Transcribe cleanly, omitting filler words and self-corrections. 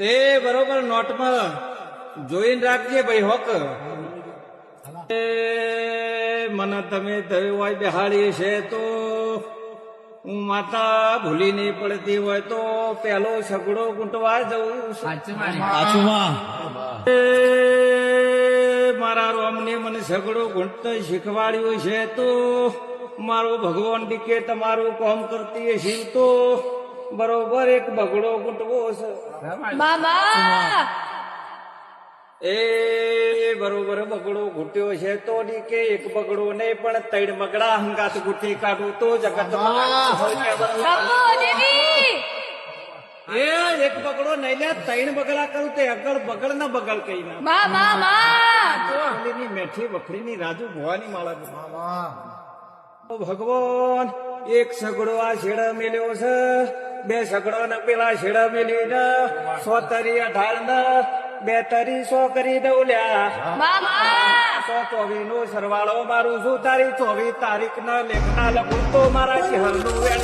તે બરોબર નોટમાં જોઈને રાખજે ભાઈ હોક. એ મને તમે થયું હોય બેહાડી છે તો હું માતા ભૂલી નહીં પડતી હોય તો પેલો સગડો ગુંટવા જવું. સાચુમાં એ મારા રોમને મને સગડો ગુંટતો શીખવાડ્યું છે તો મારો ભગવાન દીકે તમારું કામ કરતી હશે તો બરોબર એક બગડો ગુંટવો છે. મામા એ બરોબર બગડો ઘૂટ્યો છે તો કે એક બગડો નહીં પણ 3 બગડા હંગાત ગુટી કાઢું તો જગત બાપુ દેવી એ એક બગડો નહીં લે 3 બગડા કહું તે અગળ બગડ ના બગડ કઈ ના મા મેઠી વખડીની રાજુ ભવાની માળા. ભગવાન એક સગડો આ શેડા મેલ્યો છે, 2 સગડો ને પેલા શેડા મેલી ને 100 તરી 18 ને 2 તરી 100 કરી દઉં લ્યા. મામા 124 નો સરવાળો મારું છું તારી 24 તારીખ ના લેખના લખું તો મારા શહેર નું વેણ.